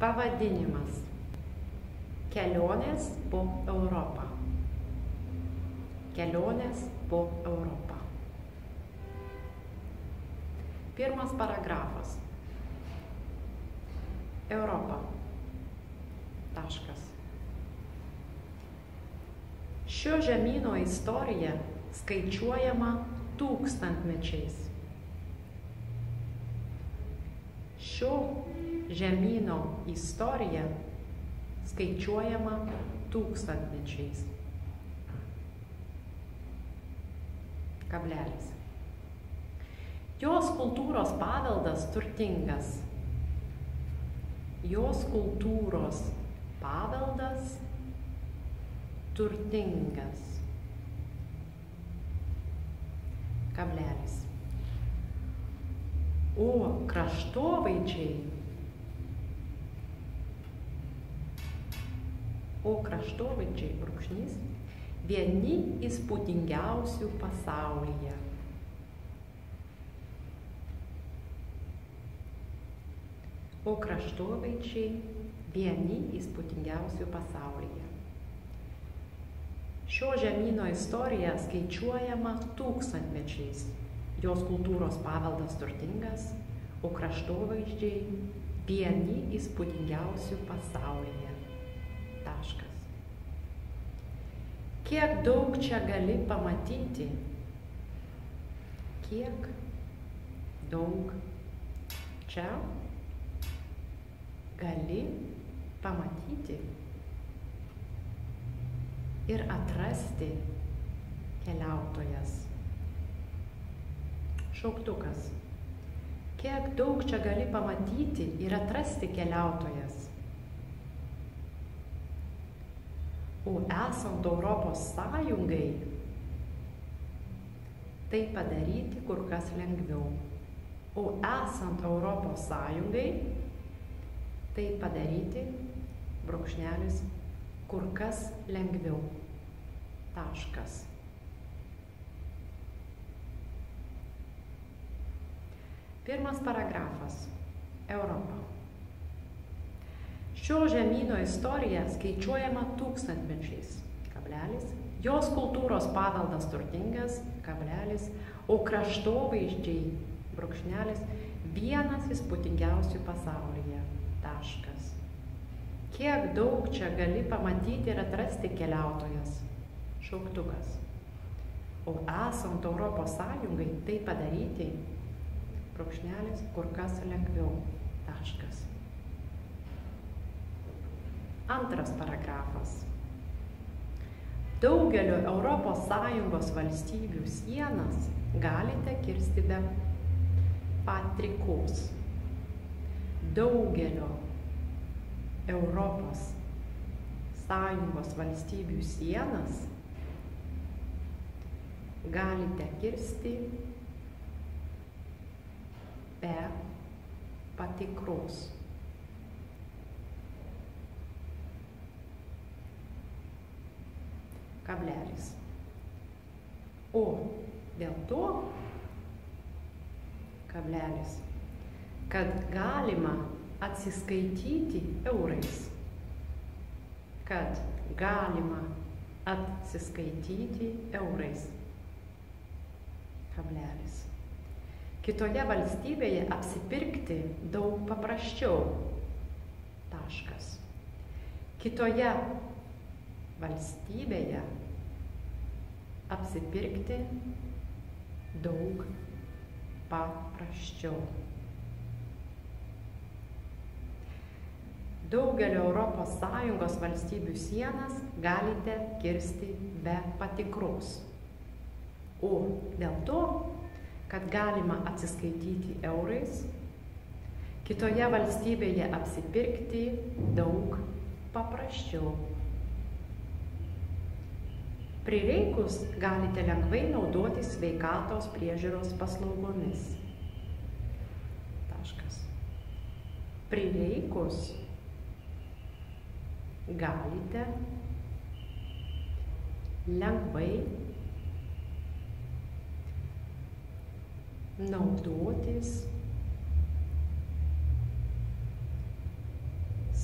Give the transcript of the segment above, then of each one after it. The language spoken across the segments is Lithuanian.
Pavadinimas: Kelionės po Europą. Kelionės po Europą. Pirmas paragrafas. Europa. Taškas. Šio žemyno istorija skaičiuojama tūkstantmečiais. Šio žemyno istorija skaičiuojama tūkstantmečiais. Kablelis. Jos kultūros paveldas turtingas. Jos kultūros paveldas turtingas. Kablelis. O kraštovaizdžiai brūkšnys vieni įspūdingiausių pasaulyje. O kraštovaizdžiai vieni įspūdingiausių pasaulyje. Šio žemyno istorija skaičiuojama tūkstantmečiais. Jos kultūros paveldas turtingas, o kraštovaizdžiai vieni įspūdingiausių pasaulyje. Taškas. Kiek daug čia gali pamatyti? Kiek daug čia gali pamatyti ir atrasti keliautojas. Šauktukas. Kiek daug čia gali pamatyti ir atrasti keliautojas. O esant Europos Sąjungai, tai padaryti kur kas lengviau. O esant Europos Sąjungai, tai padaryti, brūkšnelis, kur kas lengviau. Taškas. Pirmas paragrafas. Europa. Šio žemyno istorija skaičiuojama tūkstantmečiais. Kablelis. Jos kultūros paveldas turtingas. Kablelis. O kraštovaizdžiai, brūkšnelis, vienas įspūdingiausių pasaulyje. Taškas. Kiek daug čia gali pamatyti ir atrasti keliautojas. Šauktukas. O esant Europos Sąjungai, tai padaryti, brūkšnelis, kur kas lengviau. Taškas. Antras paragrafas. Daugelio Europos Sąjungos valstybių sienas galite kirsti be patrikos. Daugelio Europos Sąjungos valstybių sienas galite kirsti be patikros. Kablelis. O dėl to, kablelis, kad galima atsiskaityti eurais. Kad galima atsiskaityti eurais. Kablelis. Kitoje valstybėje apsipirkti daug paprasčiau. Taškas. Kitoje valstybėje apsipirkti daug paprasčiau. Daugelio Europos Sąjungos valstybių sienas galite kirsti be patikros. O dėl to, kad galima atsiskaityti eurais, kitoje valstybėje apsipirkti daug paprasčiau. Prireikus galite lengvai naudotis sveikatos priežiūros paslaugomis. Taškas. Prireikus galite lengvai naudotis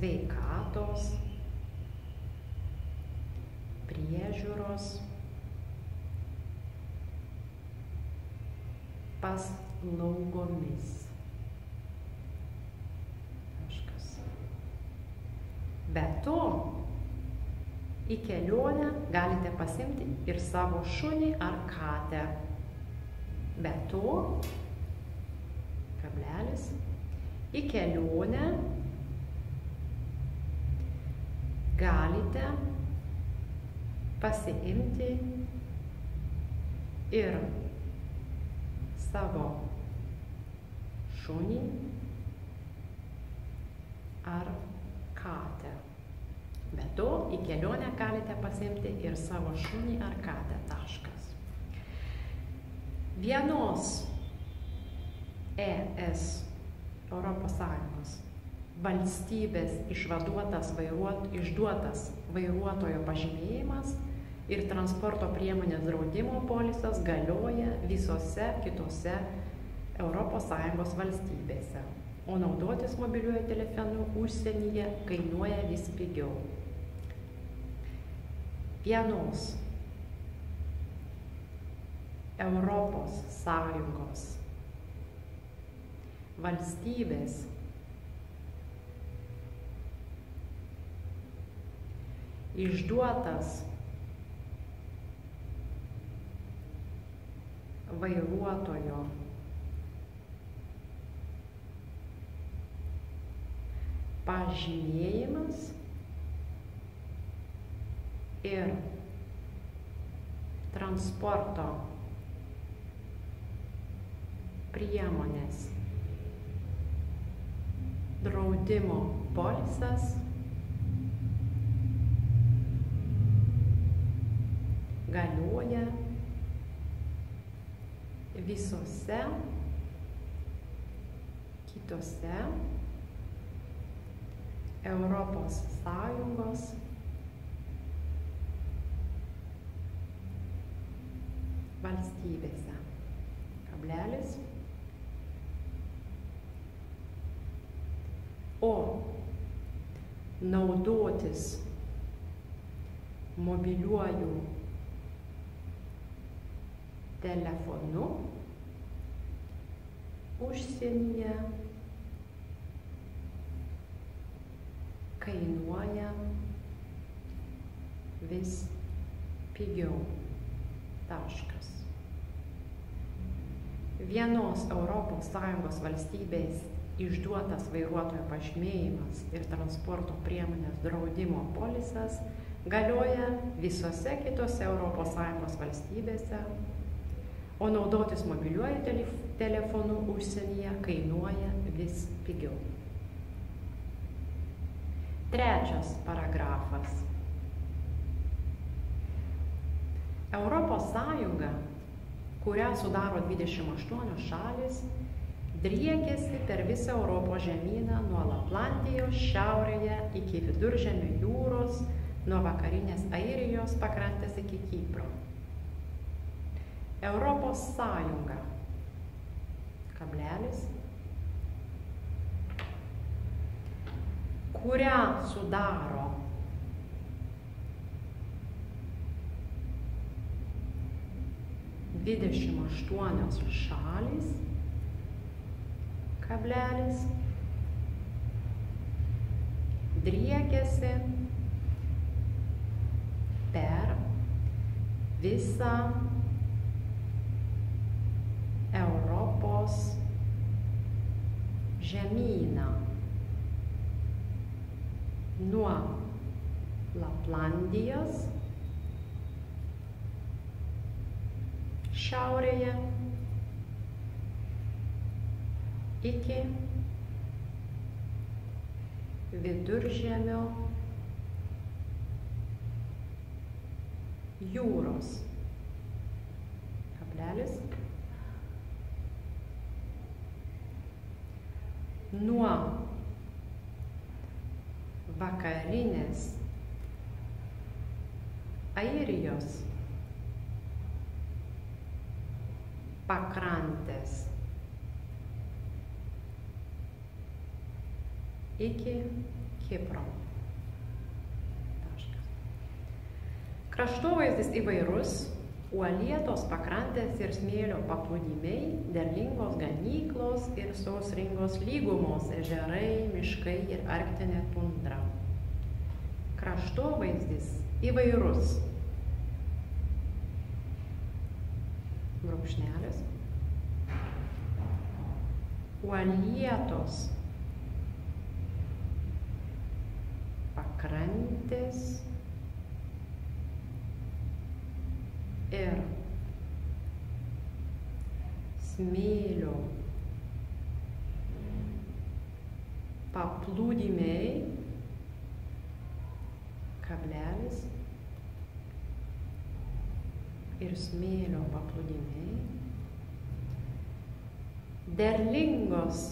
sveikatos, priežiūros, paslaugomis. Be to, į kelionę galite pasiimti ir savo šunį ar katę. Be to, kablelis, į kelionę galite pasiimti ir savo šunį ar katę. Be to, į kelionę galite pasiimti ir savo šunį ar katę. Taškas. Vienos ES, Europos Sąjungos valstybės išduotas vairuotojo pažymėjimas ir transporto priemonės draudimo polisas galioja visose kitose Europos Sąjungos valstybėse, o naudotis mobiliuoju telefonu užsienyje kainuoja vis pigiau. Vienos Europos Sąjungos valstybės išduotas vairuotojo pažymėjimas ir transporto priemonės draudimo polisas galioja visose kitose Europos Sąjungos valstybėse. Kablelis. O naudotis mobiliuoju telefonu užsienyje kainuoja vis pigiau. Taškas. Vienos Europos Sąjungos valstybės išduotas vairuotojo pažymėjimas ir transporto priemonės draudimo polisas galioja visose kitose Europos Sąjungos valstybėse, o naudotis mobiliuoju telefonu užsienyje kainuoja vis pigiau. Trečias paragrafas. Europos Sąjunga, kurią sudaro 28 šalis, driekiasi per visą Europos žemyną nuo Laplandijos šiaurėje iki Viduržemio jūros, nuo vakarinės Airijos pakrantės iki Kipro. Europos Sąjunga, kablelis, kurią sudaro dvidešimt aštuonios šalys, kablelis, driekiasi per visą Europos žemyną nuo Laplandijos šiaurėje iki Viduržemio jūros, kablelis, nuo vakarinės Airijos pakrantės iki Kipro. Kraštovaizdis įvairus, uolietos pakrantės ir smėlio paplūdimiai, derlingos ganyklos ir sausringos lygumos, ežerai, miškai ir arktinė tundra. Kraštovaizdis įvairus. Brūkšnelis. Uolietos pakrantės ir smėlio paplūdimiai, kablelis, ir smėlio paplūdimiai, derlingos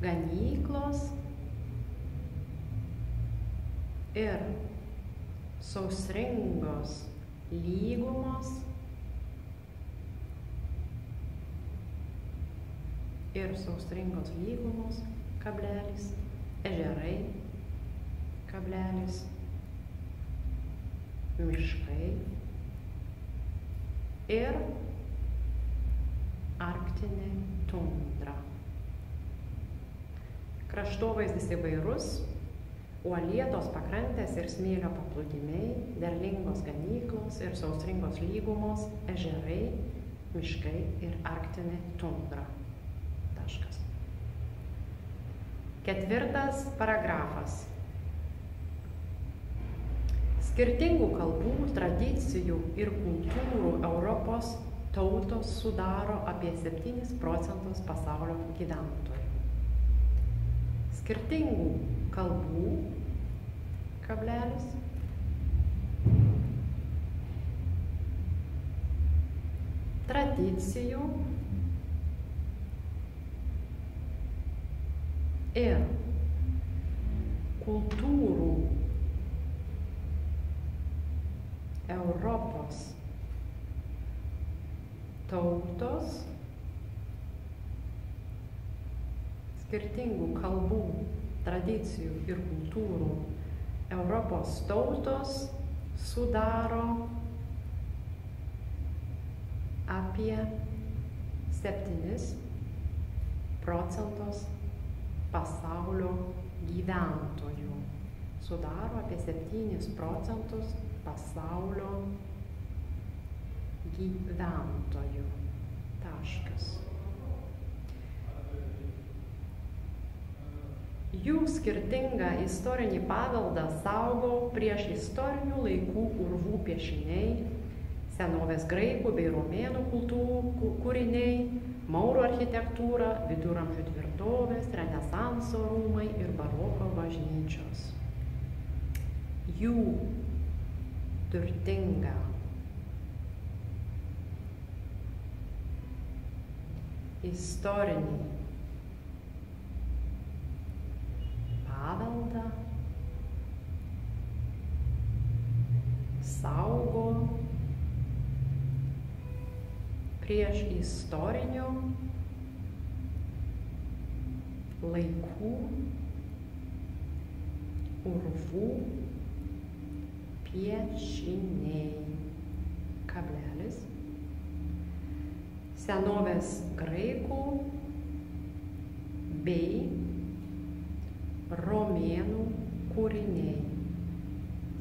ganyklos ir sausringos lygumos kablelis, ežerai, kablelis, miškai ir arktinė tundra. Kraštovaizdis įvairus, uolietos pakrantės ir smėlio paplūdimiai, derlingos ganyklos ir sausringos lygumos, ežerai, miškai ir arktinė tundra. Taškas. 4 paragrafas. Skirtingų kalbų, tradicijų ir kultūrų Europos tautos sudaro apie 7% pasaulio gyventojų. Skirtingų kalbų, kablelis, tradicijų ir kultūrų Europos tautos, skirtingų kalbų, tradicijų ir kultūrų Europos tautos sudaro apie 7% pasaulio gyventojų. Sudaro apie 7% pasaulio gyventojų. Taškas. Jų skirtingą istorinį paveldą saugo prieš istorinių laikų urvų piešiniai, senovės graikų bei romėnų kultūrų kūriniai, maurų architektūra, viduramžių tvirtovės, renesanso rūmai ir baroko bažnyčios. Jų turtinga istorinį paveldą saugo prieš istorinių laikų urvų piešiniai, kablelis, senovės graikų bei romėnų kūriniai,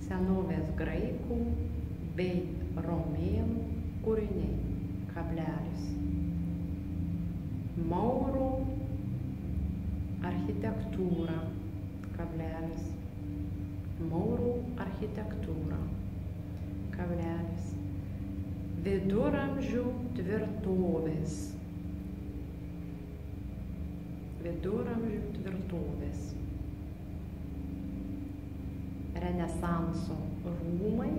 senovės graikų bei romėnų kūriniai, kablelis, maurų architektūra, kablelis, maurų architektūra, kablelis, viduramžių tvirtovės, renesanso rūmai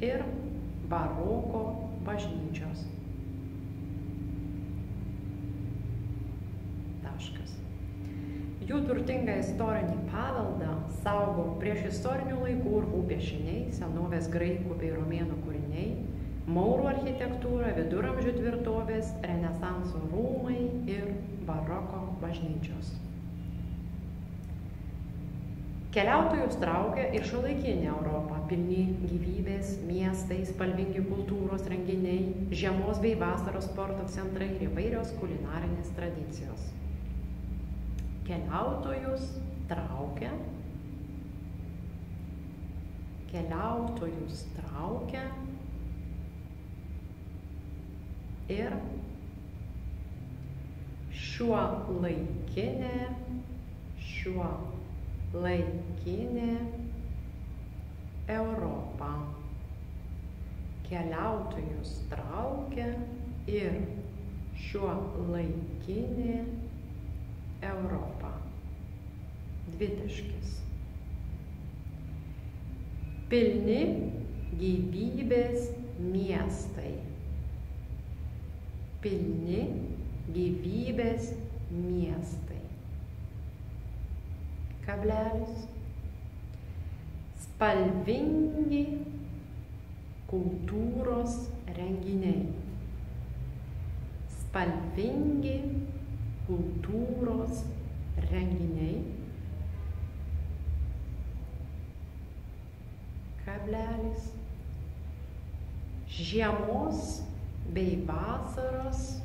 ir baroko bažnyčios. Taškas. Jų turtingą istorinį paveldą saugo prieš istorinių laikų urvų piešiniai, senovės graikų bei romėnų kūriniai, maurų architektūra, viduramžių tvirtovės, renesanso rūmai ir baroko bažnyčios. Keliautojus traukia ir šiuolaikinė Europa, pilni gyvybės, miestai, spalvingi kultūros renginiai, žiemos bei vasaros sporto centrai ir įvairios kulinarinės tradicijos. Keliautojus traukia ir šiuolaikinė Europa. Keliautojus traukia ir šiuolaikinė Europa. Dvitaškis. Pilni gyvybės miestai. Pilni gyvybės miestai. Kablelis. Spalvingi kultūros renginiai. Spalvingi kultūros renginiai. Kablelis. Žiemos bei vasaros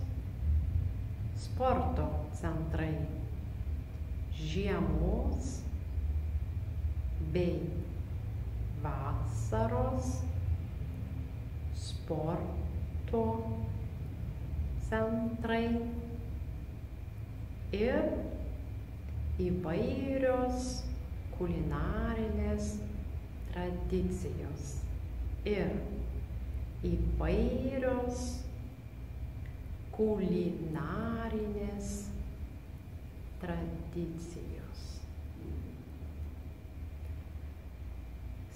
sporto centrai. Žiemos bei vasaros sporto centrai ir įvairios kulinarinės tradicijos. Ir įvairios kulinarinės tradicijos.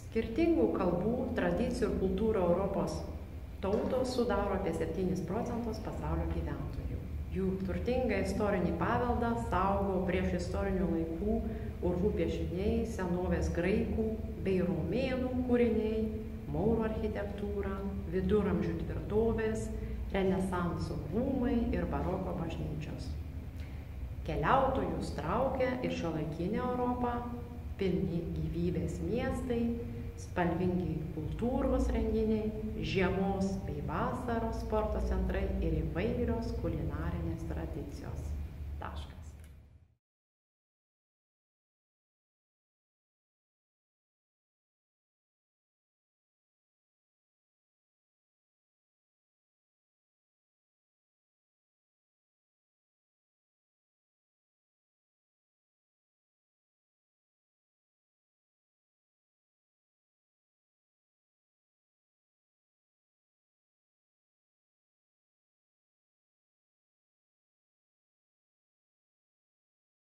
Skirtingų kalbų, tradicijų ir kultūrų Europos tautos sudaro apie 7% pasaulio gyventojų. Jų turtingą istorinį paveldą saugo prieš istorinių laikų urvų piešiniai, senovės graikų bei romėnų kūriniai, maurų architektūra, viduramžių tvirtovės, renesanso rūmai ir baroko bažnyčios. Keliautojus traukia ir šiuolaikinė Europa, pilni gyvybės miestai, spalvingi kultūros renginiai, žiemos bei vasaros sporto centrai ir įvairios kulinarinės tradicijos. Taškas.